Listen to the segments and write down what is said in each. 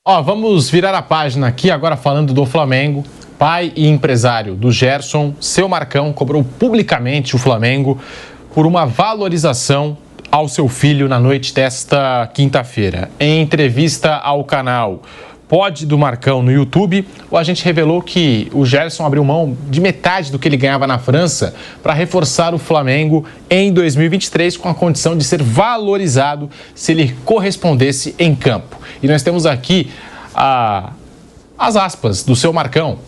Vamos virar a página aqui agora falando do Flamengo. Pai e empresário do Gerson, seu Marcão, cobrou publicamente o Flamengo por uma valorização ao seu filho na noite desta quinta-feira. Em entrevista ao canal Pod do Marcão no YouTube, o agente revelou que o Gerson abriu mão de metade do que ele ganhava na França para reforçar o Flamengo em 2023 com a condição de ser valorizado se ele correspondesse em campo. E nós temos aqui as aspas do seu Marcão,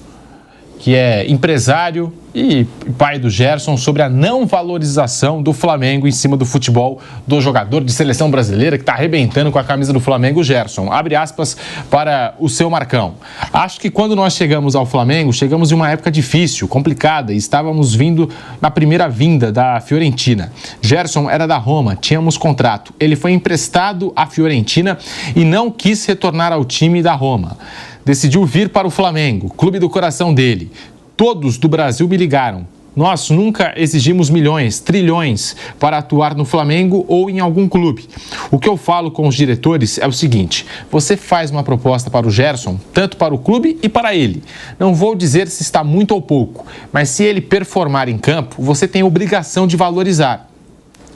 que é empresário e pai do Gerson, sobre a não valorização do Flamengo em cima do futebol do jogador de seleção brasileira que está arrebentando com a camisa do Flamengo, o Gerson. Abre aspas para o seu Marcão. Acho que quando nós chegamos ao Flamengo, chegamos em uma época difícil, complicada, e estávamos vindo na primeira vinda da Fiorentina. Gerson era da Roma, tínhamos contrato. Ele foi emprestado à Fiorentina e não quis retornar ao time da Roma. Decidiu vir para o Flamengo, clube do coração dele. Todos do Brasil me ligaram. Nós nunca exigimos milhões, trilhões para atuar no Flamengo ou em algum clube. O que eu falo com os diretores é o seguinte: você faz uma proposta para o Gerson, tanto para o clube e para ele. Não vou dizer se está muito ou pouco, mas se ele performar em campo, você tem a obrigação de valorizar.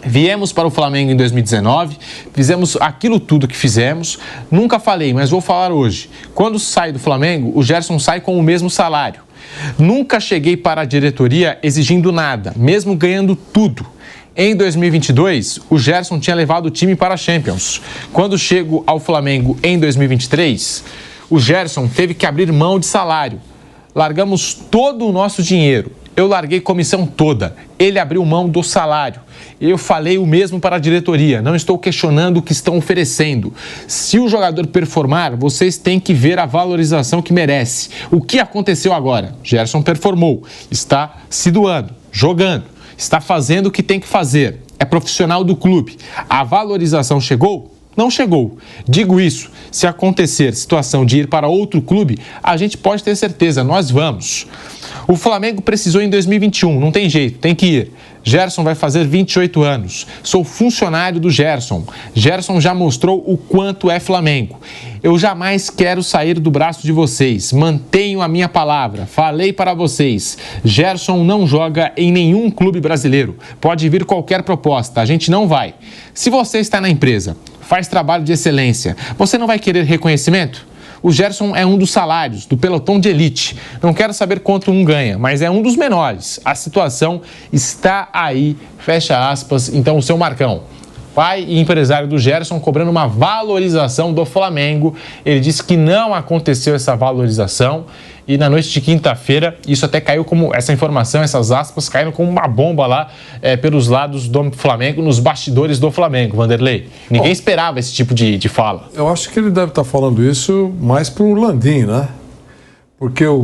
Viemos para o Flamengo em 2019, fizemos aquilo tudo que fizemos. Nunca falei, mas vou falar hoje. Quando sai do Flamengo, o Gerson sai com o mesmo salário. Nunca cheguei para a diretoria exigindo nada, mesmo ganhando tudo. Em 2022, o Gerson tinha levado o time para a Champions. Quando chego ao Flamengo em 2023, o Gerson teve que abrir mão de salário. Largamos todo o nosso dinheiro. Eu larguei comissão toda. Ele abriu mão do salário. Eu falei o mesmo para a diretoria. Não estou questionando o que estão oferecendo. Se o jogador performar, vocês têm que ver a valorização que merece. O que aconteceu agora? Gerson performou. Está se doando, jogando. Está fazendo o que tem que fazer. É profissional do clube. A valorização chegou? Não chegou. Digo isso, se acontecer situação de ir para outro clube, a gente pode ter certeza, nós vamos. O Flamengo precisou em 2021, não tem jeito, tem que ir. Gerson vai fazer 28 anos. Sou funcionário do Gerson. Gerson já mostrou o quanto é Flamengo. Eu jamais quero sair do braço de vocês. Mantenho a minha palavra. Falei para vocês. Gerson não joga em nenhum clube brasileiro. Pode vir qualquer proposta, a gente não vai. Se você está na empresa, faz trabalho de excelência, você não vai querer reconhecimento? O Gerson é um dos salários do pelotão de elite. Não quero saber quanto um ganha, mas é um dos menores. A situação está aí, fecha aspas. Então, o seu Marcão, pai e empresário do Gerson, cobrando uma valorização do Flamengo. Ele disse que não aconteceu essa valorização. E na noite de quinta-feira, isso até caiu como, essa informação, essas aspas, caíram como uma bomba lá pelos lados do Flamengo, nos bastidores do Flamengo, Vanderlei. Ninguém esperava esse tipo de fala. Eu acho que ele deve estar falando isso mais para o Landim, né? Porque o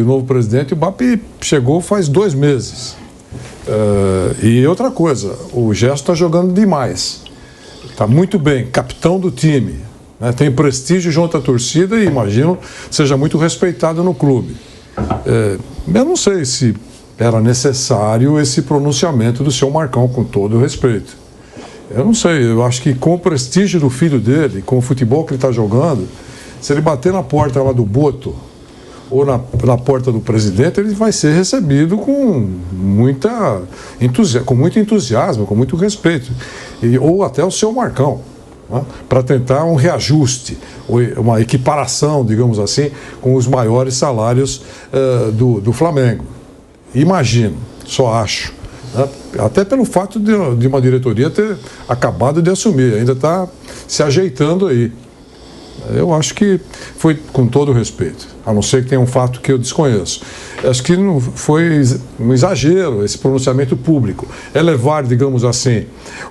novo presidente, o BAP, chegou faz 2 meses. E outra coisa, o Gerson está jogando demais. Está muito bem, capitão do time. Tem prestígio junto à torcida e imagino seja muito respeitado no clube. Eu não sei se era necessário esse pronunciamento do seu Marcão, com todo o respeito. Eu não sei, eu acho que com o prestígio do filho dele, com o futebol que ele está jogando, se ele bater na porta lá do Boto ou na porta do presidente, ele vai ser recebido com muito entusiasmo, com muito respeito. Ou até o seu Marcão, para tentar um reajuste, uma equiparação, digamos assim, com os maiores salários do Flamengo. Imagino, só acho. Até pelo fato de uma diretoria ter acabado de assumir, ainda está se ajeitando aí. Eu acho que foi com todo o respeito, a não ser que tenha um fato que eu desconheço. Acho que não foi um exagero esse pronunciamento público. Elevar, digamos assim,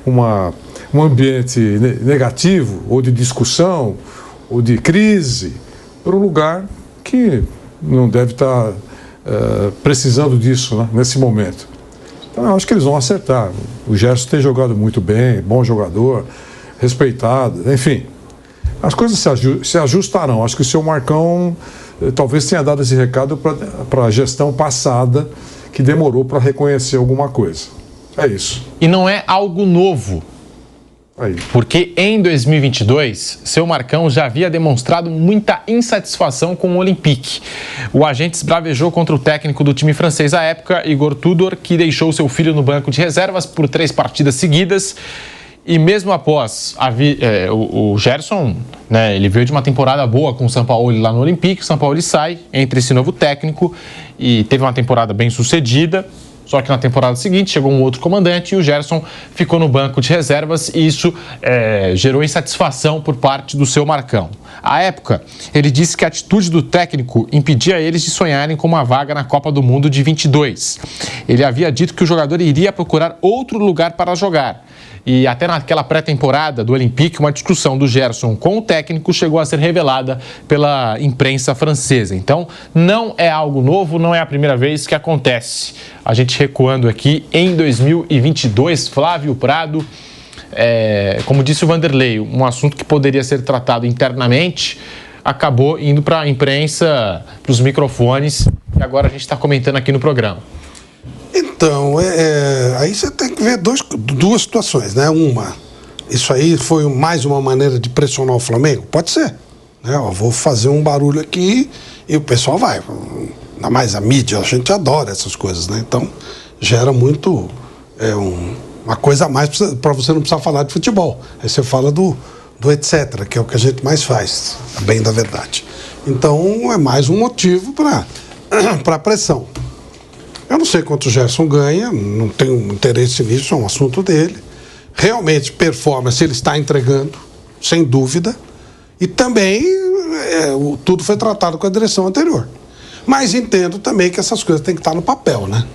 um ambiente negativo, ou de discussão, ou de crise, para um lugar que não deve estar precisando disso, né, nesse momento. Então, eu acho que eles vão acertar. O Gerson tem jogado muito bem, bom jogador, respeitado, enfim. As coisas se ajustarão. Acho que o seu Marcão talvez tenha dado esse recado para a gestão passada, que demorou para reconhecer alguma coisa. É isso. E não é algo novo. Aí. Porque em 2022, seu Marcão já havia demonstrado muita insatisfação com o Olympique. O agente esbravejou contra o técnico do time francês à época, Igor Tudor, que deixou seu filho no banco de reservas por 3 partidas seguidas. E mesmo após o Gerson, né, ele veio de uma temporada boa com o Sampaoli lá no Olympique, o Sampaoli sai, entra esse novo técnico e teve uma temporada bem sucedida. Só que na temporada seguinte chegou um outro comandante e o Gerson ficou no banco de reservas e isso gerou insatisfação por parte do seu Marcão. À época, ele disse que a atitude do técnico impedia eles de sonharem com uma vaga na Copa do Mundo de 22. Ele havia dito que o jogador iria procurar outro lugar para jogar. E até naquela pré-temporada do Olympique, uma discussão do Gerson com o técnico chegou a ser revelada pela imprensa francesa. Então, não é algo novo, não é a primeira vez que acontece. A gente recuando aqui em 2022, Flávio Prado, como disse o Vanderlei, um assunto que poderia ser tratado internamente, acabou indo para a imprensa, para os microfones, e agora a gente está comentando aqui no programa. Então, aí você tem que ver duas situações, né? Uma, isso aí foi mais uma maneira de pressionar o Flamengo? Pode ser. Né? Eu vou fazer um barulho aqui e o pessoal vai. Ainda mais a mídia, a gente adora essas coisas, né? Então, gera muito uma coisa a mais para você não precisar falar de futebol. Aí você fala do etc., que é o que a gente mais faz, a bem da verdade. Então, é mais um motivo para pressão. Eu não sei quanto o Gerson ganha, não tenho interesse nisso, é um assunto dele. Realmente, performance, ele está entregando, sem dúvida. E também, tudo foi tratado com a direção anterior. Mas entendo também que essas coisas têm que estar no papel, né?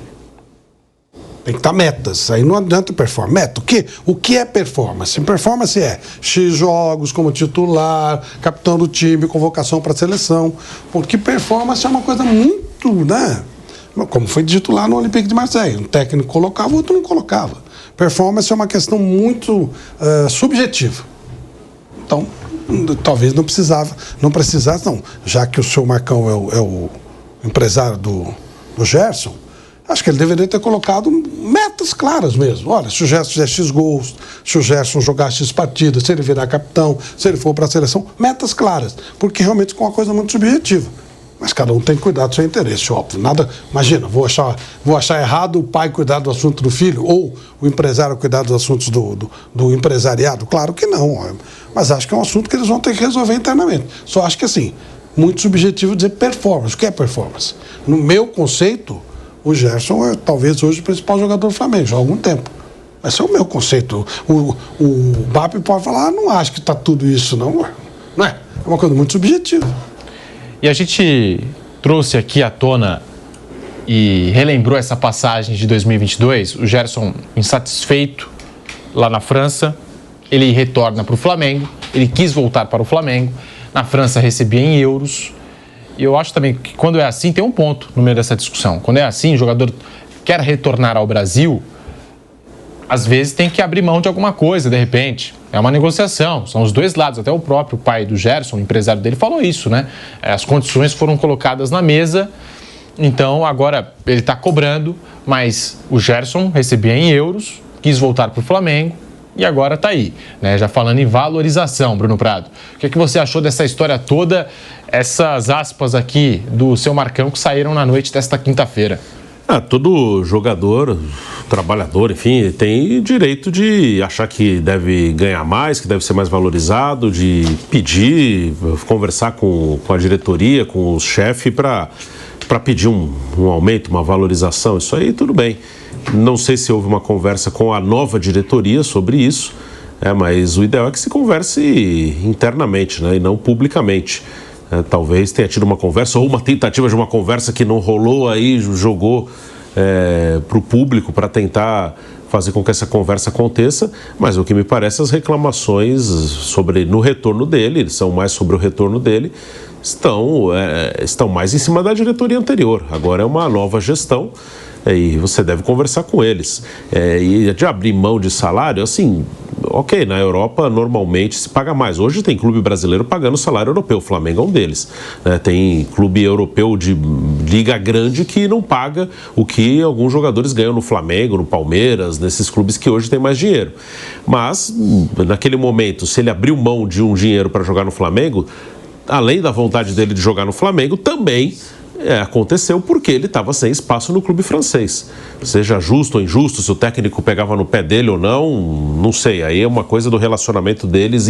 Tem que estar metas, aí não adianta performance. Meta, o que é performance? Performance é X jogos como titular, capitão do time, convocação para a seleção. Porque performance é uma coisa muito, né? Como foi dito lá no Olympique de Marseille, um técnico colocava, o outro não colocava. Performance é uma questão muito subjetiva. Então, talvez não precisasse, não. Já que o seu Marcão é o empresário do Gerson, acho que ele deveria ter colocado metas claras mesmo. Olha, se o Gerson fizer X gols, se o Gerson jogar X partidas, se ele virar capitão, se ele for para a seleção, metas claras. Porque realmente é uma coisa muito subjetiva. Mas cada um tem que cuidar do seu interesse, óbvio. Nada, imagina, vou achar errado o pai cuidar do assunto do filho ou o empresário cuidar dos assuntos do empresariado? Claro que não. Mas acho que é um assunto que eles vão ter que resolver internamente. Só acho que assim, muito subjetivo dizer performance. O que é performance? No meu conceito, o Gerson é talvez hoje o principal jogador do Flamengo, já há algum tempo. Esse é o meu conceito. O BAP pode falar, não acho que está tudo isso, não. Não é? É uma coisa muito subjetiva. E a gente trouxe aqui à tona e relembrou essa passagem de 2022, o Gerson insatisfeito lá na França, ele retorna para o Flamengo, ele quis voltar para o Flamengo, na França recebia em euros, e eu acho também que quando é assim, tem um ponto no meio dessa discussão, quando é assim, o jogador quer retornar ao Brasil, às vezes tem que abrir mão de alguma coisa, de repente. É uma negociação, são os dois lados. Até o próprio pai do Gerson, o empresário dele, falou isso, né? As condições foram colocadas na mesa, então agora ele está cobrando, mas o Gerson recebia em euros, quis voltar para o Flamengo e agora está aí, né? Já falando em valorização, Bruno Prado. O que você achou dessa história toda, essas aspas aqui do seu Marcão que saíram na noite desta quinta-feira? Todo jogador, trabalhador, enfim, tem direito de achar que deve ganhar mais, que deve ser mais valorizado, de pedir, conversar com a diretoria, com o chefe para pedir um aumento, uma valorização. Isso aí tudo bem. Não sei se houve uma conversa com a nova diretoria sobre isso, mas o ideal é que se converse internamente, né, e não publicamente. Talvez tenha tido uma conversa ou uma tentativa de uma conversa que não rolou, aí jogou para o público para tentar fazer com que essa conversa aconteça, mas o que me parece, as reclamações no retorno dele, são mais sobre o retorno dele, estão mais em cima da diretoria anterior. Agora é uma nova gestão e você deve conversar com eles. E de abrir mão de salário, assim, ok, na Europa normalmente se paga mais. Hoje tem clube brasileiro pagando salário europeu, o Flamengo é um deles. Né? Tem clube europeu de liga grande que não paga o que alguns jogadores ganham no Flamengo, no Palmeiras, nesses clubes que hoje têm mais dinheiro. Mas, naquele momento, se ele abriu mão de um dinheiro para jogar no Flamengo, além da vontade dele de jogar no Flamengo, também aconteceu porque ele estava sem espaço no clube francês. Seja justo ou injusto, se o técnico pegava no pé dele ou não sei. Aí é uma coisa do relacionamento deles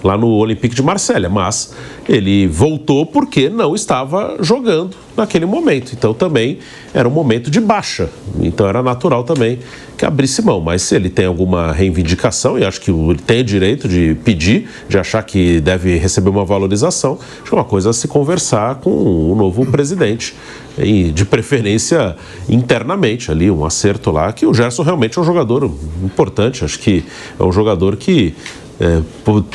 lá no Olympique de Marselha. Mas ele voltou porque não estava jogando naquele momento. Então também era um momento de baixa. Então era natural também que abrisse mão. Mas se ele tem alguma reivindicação, e acho que ele tem direito de pedir, de achar que deve receber uma valorização, acho que é uma coisa a se conversar com o novo presidente. E de preferência internamente ali, um acerto lá, que o Gerson realmente é um jogador importante, acho que é um jogador que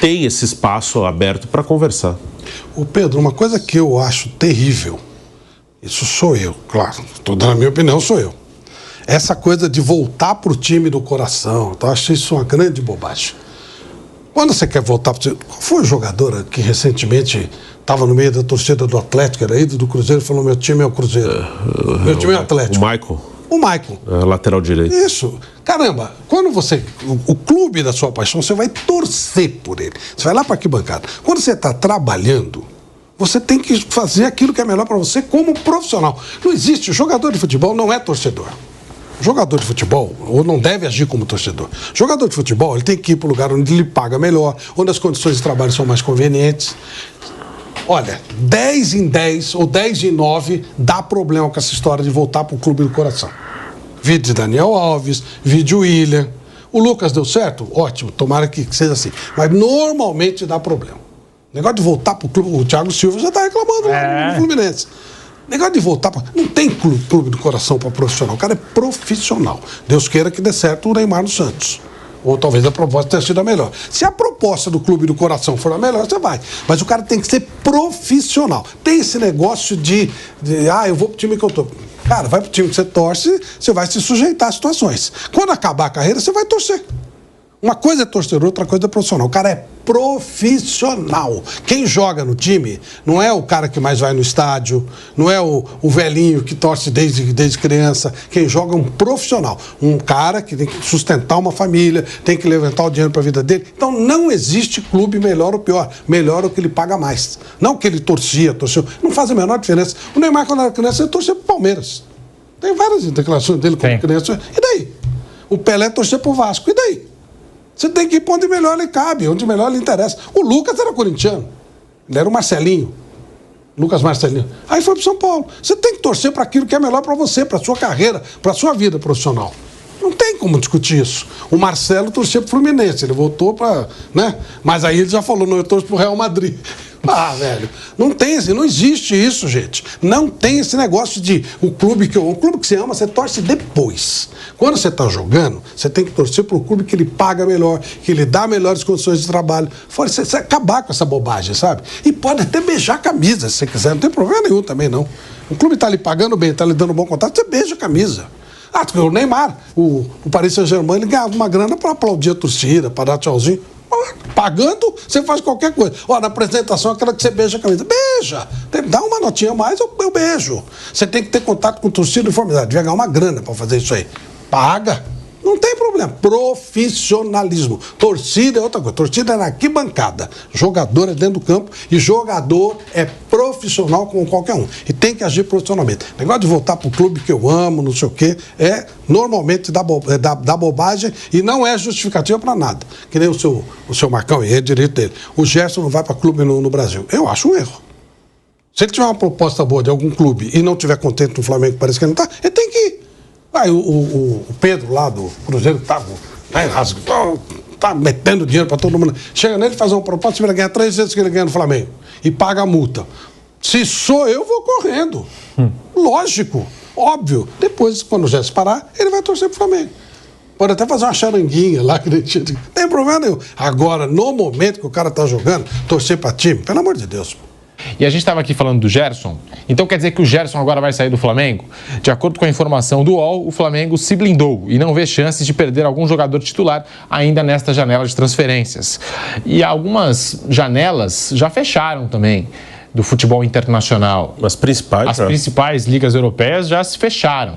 tem esse espaço aberto para conversar. O Pedro, uma coisa que eu acho terrível, isso sou eu, claro, estou dando a minha opinião, sou eu. Essa coisa de voltar para o time do coração, então, eu acho isso uma grande bobagem. Quando você quer voltar para o time, qual foi o jogador que recentemente estava no meio da torcida do Atlético, era ídolo do Cruzeiro, e falou: meu time é o Cruzeiro, meu time é o Atlético. O Michael. Lateral direito. Isso. Caramba, quando você... O clube da sua paixão, você vai torcer por ele. Você vai lá para arquibancada. Quando você está trabalhando, você tem que fazer aquilo que é melhor para você como profissional. Não existe... Jogador de futebol não é torcedor. Jogador de futebol, ou não deve agir como torcedor. Jogador de futebol, ele tem que ir para o lugar onde ele paga melhor, onde as condições de trabalho são mais convenientes. Olha, 10 em 10 ou 10 em 9 dá problema com essa história de voltar para o clube do coração. Vídeo de Daniel Alves, vídeo William. O Lucas deu certo? Ótimo, tomara que seja assim. Mas normalmente dá problema. O negócio de voltar para o clube, o Thiago Silva já está reclamando lá no Fluminense. O negócio de voltar para... Não tem clube do coração para profissional. O cara é profissional. Deus queira que dê certo o Neymar no Santos. Ou talvez a proposta tenha sido a melhor. Se a proposta do clube do coração for a melhor, você vai. Mas o cara tem que ser profissional. Tem esse negócio de eu vou pro time que eu tô. Cara, vai pro time que você torce, você vai se sujeitar a situações. Quando acabar a carreira, você vai torcer. Uma coisa é torcedor, outra coisa é profissional. O cara é profissional. Quem joga no time não é o cara que mais vai no estádio, não é o velhinho que torce desde criança. Quem joga é um profissional. Um cara que tem que sustentar uma família, tem que levantar o dinheiro para a vida dele. Então não existe clube melhor ou pior. Melhor é o que ele paga mais. Não que ele torceu. Não faz a menor diferença. O Neymar, quando era criança, ele torcia pro Palmeiras. Tem várias declarações dele como criança. E daí? O Pelé torcia pro Vasco. E daí? Você tem que ir para onde melhor lhe cabe, onde melhor lhe interessa. O Lucas era corintiano. Ele era o Marcelinho. Lucas Marcelinho. Aí foi para São Paulo. Você tem que torcer para aquilo que é melhor para você, para a sua carreira, para a sua vida profissional. Não tem como discutir isso. O Marcelo torcia para o Fluminense. Ele voltou para... né? Mas aí ele já falou, não, eu torço para o Real Madrid. Ah, velho, não existe isso, gente. Não tem esse negócio de o clube que você ama, você torce depois. Quando você está jogando, você tem que torcer para o clube que ele paga melhor, que ele dá melhores condições de trabalho. Fora você acabar com essa bobagem, sabe? E pode até beijar a camisa, se você quiser, não tem problema nenhum também, não. O clube está lhe pagando bem, está lhe dando um bom contato, você beija a camisa. O Neymar, o Paris Saint-Germain, ele ganhava uma grana para aplaudir a torcida, para dar tchauzinho. Pagando, você faz qualquer coisa. Na apresentação, aquela que você beija a camisa. Beija! Dá uma notinha a mais, eu beijo. Você tem que ter contato com torcida e uniformidade. Vai ganhar uma grana para fazer isso aí. Paga. Não tem problema. Profissionalismo. Torcida é outra coisa. Torcida é na arquibancada. Jogador é dentro do campo e jogador é profissional como qualquer um. E tem que agir profissionalmente. O negócio de voltar pro clube que eu amo, não sei o quê, normalmente dá bobagem e não é justificativa para nada. Que nem o seu Marcão, e é direito dele. O Gerson não vai para clube no Brasil. Eu acho um erro. Se ele tiver uma proposta boa de algum clube e não tiver contente no Flamengo, parece que ele não está, ele tem que ir. Aí o Pedro lá do Cruzeiro tá metendo dinheiro para todo mundo. Chega nele, faz uma proposta, você vai ganhar 3 vezes que ele ganha no Flamengo e paga a multa. Se sou eu, vou correndo. Lógico, óbvio. Depois, quando já se parar, ele vai torcer pro Flamengo. Pode até fazer uma charanguinha lá, que não tem problema nenhum. Agora, no momento que o cara tá jogando, torcer para time, pelo amor de Deus. E a gente estava aqui falando do Gerson, então quer dizer que o Gerson agora vai sair do Flamengo? De acordo com a informação do UOL, o Flamengo se blindou e não vê chances de perder algum jogador titular ainda nesta janela de transferências. E algumas janelas já fecharam também do futebol internacional. As principais ligas europeias já se fecharam.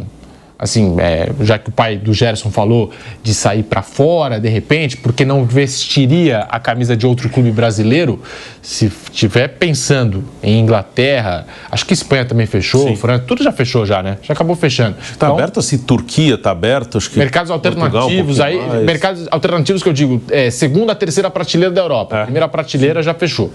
Assim, já que o pai do Gerson falou de sair para fora, de repente, porque não vestiria a camisa de outro clube brasileiro, se estiver pensando em Inglaterra, acho que Espanha também fechou, França, tudo já fechou já, né? Já acabou fechando. Está então, aberto assim, Turquia está aberto, acho que mercados alternativos, Portugal, mercados alternativos que eu digo, segunda, terceira prateleira da Europa. A primeira prateleira já fechou.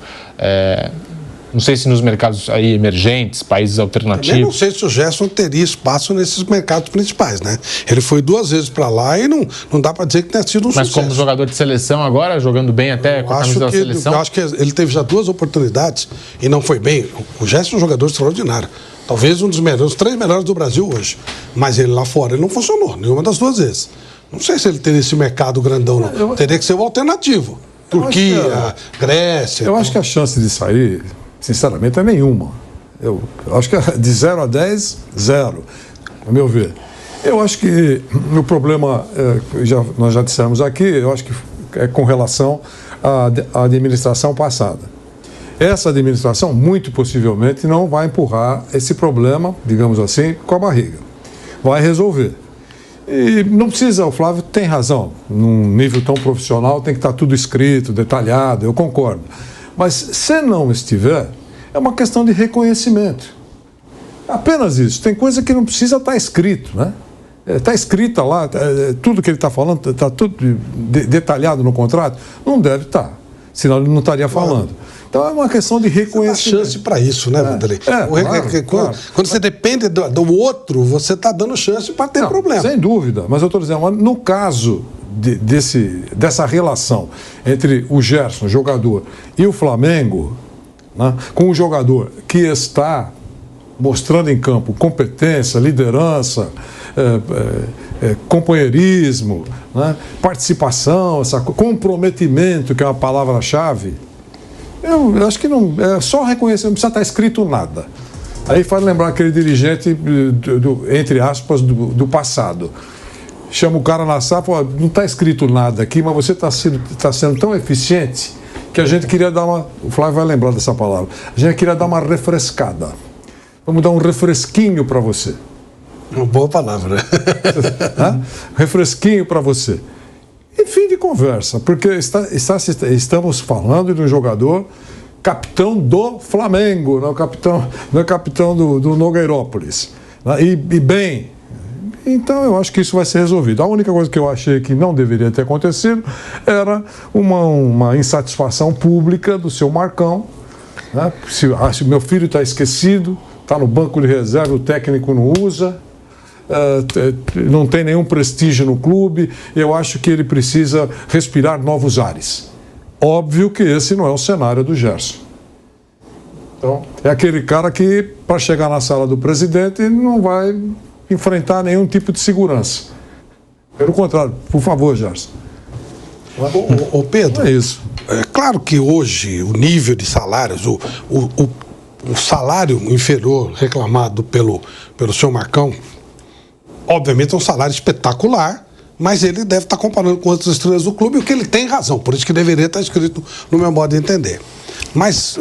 Não sei se nos mercados aí emergentes, países alternativos... Eu não sei se o Gerson teria espaço nesses mercados principais, né? Ele foi 2 vezes para lá e não dá para dizer que tenha sido um sucesso. Mas como jogador de seleção agora, jogando bem até com a camisa da seleção... Eu acho que ele teve já 2 oportunidades e não foi bem. O Gerson é um jogador extraordinário. Talvez um dos melhores, os 3 melhores do Brasil hoje. Mas ele lá fora, ele não funcionou, nenhuma das 2 vezes. Não sei se ele teria esse mercado grandão, não. Teria que ser o alternativo. Turquia, Grécia... Eu acho que a chance de sair... Sinceramente, é nenhuma. Eu acho que de 0 a 10, 0, a meu ver. Eu acho que o problema, nós já dissemos aqui, eu acho que é com relação à administração passada. Essa administração, muito possivelmente, não vai empurrar esse problema, digamos assim, com a barriga. Vai resolver. E não precisa, o Flávio tem razão, num nível tão profissional tem que estar tudo escrito, detalhado, eu concordo. Mas se não estiver, é uma questão de reconhecimento. Apenas isso. Tem coisa que não precisa estar escrito, né? Está escrita lá, tudo que ele está falando, está tudo detalhado no contrato, não deve estar, senão ele não estaria falando. Então é uma questão de reconhecimento. Você dá chance para isso, né, Vanderlei? Claro. Quando você depende do outro, você está dando chance para ter problema. Sem dúvida, mas eu estou dizendo, no caso dessa relação entre o Gerson, jogador, e o Flamengo, né, com o jogador que está mostrando em campo competência, liderança, companheirismo, né, participação, comprometimento, que é uma palavra-chave, eu acho que não é só reconhecer, não precisa estar escrito nada. Aí faz lembrar aquele dirigente, entre aspas, do passado. Chama o cara na sala e fala, não está escrito nada aqui, mas você está sendo tão eficiente que a gente queria dar uma... O Flávio vai lembrar dessa palavra. A gente queria dar uma refrescada. Vamos dar um refresquinho para você. Uma boa palavra. Refresquinho para você. E fim de conversa, porque estamos falando de um jogador capitão do Flamengo, não é capitão do Nogueirópolis. E bem... Então, eu acho que isso vai ser resolvido. A única coisa que eu achei que não deveria ter acontecido era uma insatisfação pública do seu Marcão. Né? Se meu filho está esquecido, está no banco de reserva, o técnico não usa, não tem nenhum prestígio no clube, eu acho que ele precisa respirar novos ares. Óbvio que esse não é o cenário do Gerson. Então, é aquele cara que, para chegar na sala do presidente, não vai enfrentar nenhum tipo de segurança. Pelo contrário, por favor, Gerson. Ô Pedro, é isso. É claro que hoje o nível de salários, o salário inferior reclamado pelo seu Marcão, obviamente é um salário espetacular, mas ele deve estar comparando com outras estrelas do clube, o que ele tem razão, por isso que deveria estar escrito no meu modo de entender. Mas,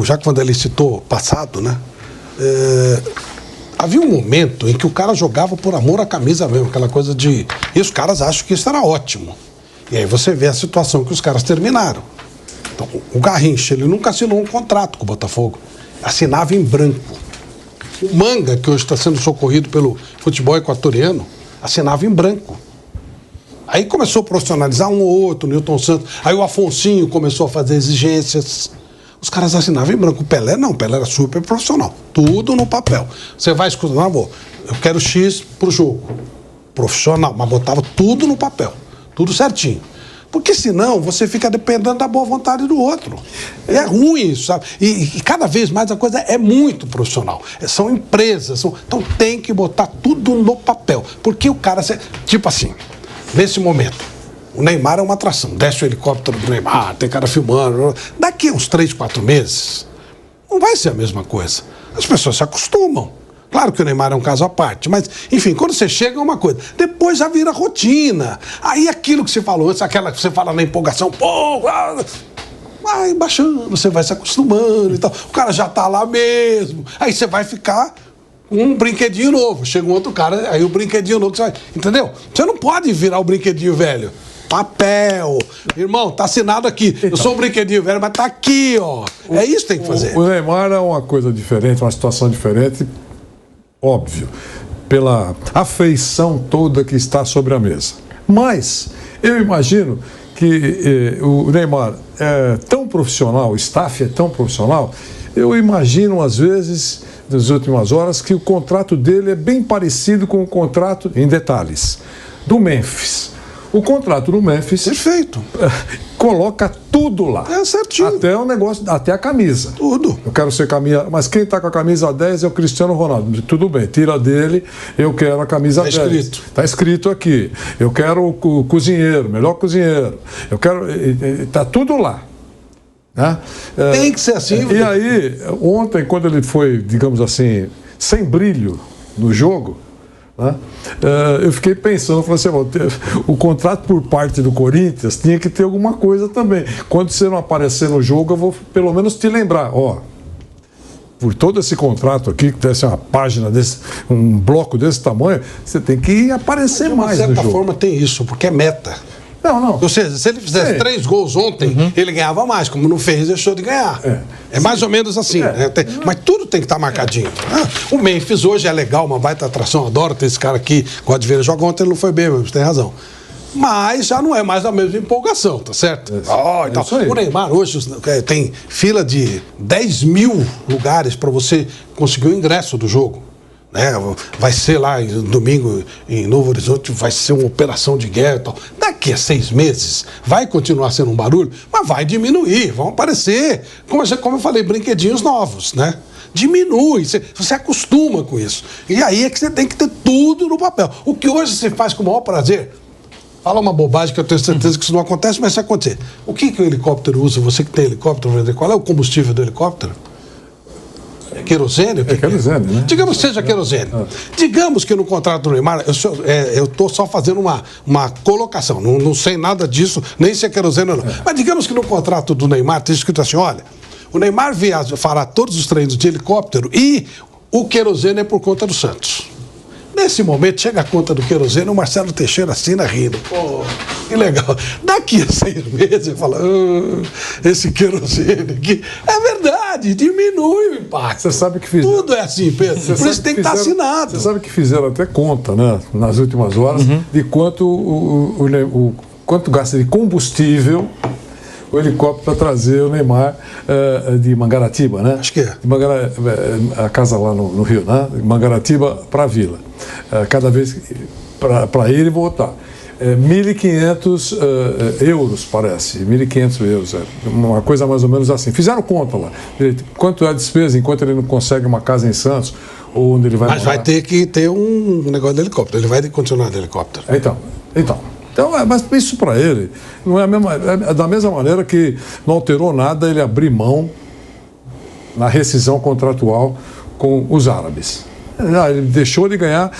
já que o Vanderlei citou passado, né? Havia um momento em que o cara jogava por amor à camisa mesmo, aquela coisa de... E os caras acham que isso era ótimo. E aí você vê a situação que os caras terminaram. Então, o Garrincha, ele nunca assinou um contrato com o Botafogo. Assinava em branco. O Manga, que hoje está sendo socorrido pelo futebol equatoriano, assinava em branco. Aí começou a profissionalizar um ou outro, o Newton Santos. Aí o Afonsinho começou a fazer exigências. Os caras assinavam em branco. O Pelé não, o Pelé era super profissional. Tudo no papel. Você vai escutar, não, amor, eu quero X pro jogo. Profissional, mas botava tudo no papel. Tudo certinho. Porque senão você fica dependendo da boa vontade do outro. É ruim isso, sabe? E cada vez mais a coisa é muito profissional. São empresas, então tem que botar tudo no papel. Porque o cara, tipo assim, nesse momento, o Neymar é uma atração. Desce o helicóptero do Neymar, tem cara filmando. Daqui a uns 3, 4 meses, Não vai ser a mesma coisa. As pessoas se acostumam. Claro que o Neymar é um caso à parte, mas, enfim, quando você chega é uma coisa. Depois já vira rotina. Aí aquilo que você falou antes, aquela que você fala na empolgação, pô, vai baixando, você vai se acostumando e tal. O cara já tá lá mesmo. Aí você vai ficar com um brinquedinho novo. Chega um outro cara, aí o brinquedinho novo, você vai... Entendeu? Você não pode virar o brinquedinho velho. Papel. Irmão, tá assinado aqui. Eu sou um brinquedinho velho, mas tá aqui, ó. É isso que tem que fazer. O Neymar é uma coisa diferente, uma situação diferente, óbvio, pela afeição toda que está sobre a mesa. Mas eu imagino que o Neymar é tão profissional, o staff é tão profissional, eu imagino às vezes, nas últimas horas, que o contrato dele é bem parecido com o contrato, em detalhes, do Memphis. O contrato do Memphis... Perfeito. Coloca tudo lá. É certinho. Até o negócio, até a camisa. Tudo. Eu quero ser camisa... Mas quem está com a camisa 10 é o Cristiano Ronaldo. Tudo bem, tira dele, eu quero a camisa 10. Está escrito. Está escrito aqui. Eu quero o cozinheiro, melhor cozinheiro. Eu quero... Está tudo lá. Né? Tem que ser assim. E aí, ontem, quando ele foi, digamos assim, sem brilho no jogo... Né? Eu fiquei pensando, falei assim, o contrato por parte do Corinthians tinha que ter alguma coisa também. Quando você não aparecer no jogo, eu vou pelo menos te lembrar, ó, por todo esse contrato aqui, que deve ser uma página desse, um bloco desse tamanho, você tem que aparecer mais no jogo. De certa forma tem isso, porque é meta. Não. Ou seja, se ele fizesse 3 gols ontem, ele ganhava mais. Como não fez, deixou de ganhar. É mais ou menos assim. Né? Mas tudo tem que estar marcadinho. O Memphis hoje é legal, uma baita atração. Adoro ter esse cara aqui. Gosto de ver ele jogar. Ontem ele não foi bem, mas tem razão. Mas já não é mais a mesma empolgação, tá certo? O Neymar hoje tem fila de 10 mil lugares para você conseguir o ingresso do jogo. Vai ser lá domingo em Novo Horizonte, vai ser uma operação de guerra e tal. Daqui a 6 meses vai continuar sendo um barulho, mas vai diminuir, vão aparecer, como eu falei, brinquedinhos novos, né? Diminui, você acostuma com isso. E aí é que você tem que ter tudo no papel. O que hoje você faz com o maior prazer, fala uma bobagem que eu tenho certeza que isso não acontece, mas se acontecer. O que o helicóptero usa? Você que tem helicóptero, qual é o combustível do helicóptero? É querosene? É querosene, né? Digamos que seja querosene. Digamos que no contrato do Neymar, eu estou só fazendo uma colocação, não sei nada disso, nem se é querosene ou não. Mas digamos que no contrato do Neymar tem escrito assim, olha, o Neymar fará todos os treinos de helicóptero e o querosene é por conta do Santos. Nesse momento, chega a conta do querosene, o Marcelo Teixeira assina rindo. Pô, que legal. Daqui a 6 meses, você fala, esse querosene aqui. É verdade, diminui o impacto. Você sabe que fizeram... Tudo é assim, Pedro. Por isso tem que estar assinado. Você sabe que fizeram até conta, né, nas últimas horas, de quanto quanto gasta de combustível o helicóptero para trazer o Neymar de Mangaratiba, né? Acho que é. A casa lá no Rio, né? De Mangaratiba para a Vila. Cada vez para ir e voltar. 1.500 euros, parece. 1.500 euros. Uma coisa mais ou menos assim. Fizeram conta lá. Quanto é a despesa enquanto ele não consegue uma casa em Santos, ou onde ele vai morar. Mas vai ter que ter um negócio de helicóptero. Ele vai continuar de helicóptero. Então, mas isso para ele não é, é da mesma maneira que não alterou nada ele abrir mão na rescisão contratual com os árabes. Ele deixou de ganhar,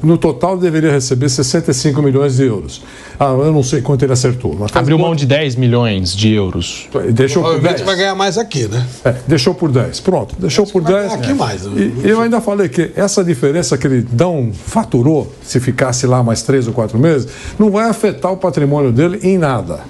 no total deveria receber 65 milhões de euros. Eu não sei quanto ele acertou. Mas abriu mão de 10 milhões de euros. Deixou por 10. Vai ganhar mais aqui, né? Deixou por 10. Pronto, deixou por 10. Aqui mais. E eu ainda falei que essa diferença que ele faturou, se ficasse lá mais 3 ou 4 meses, não vai afetar o patrimônio dele em nada.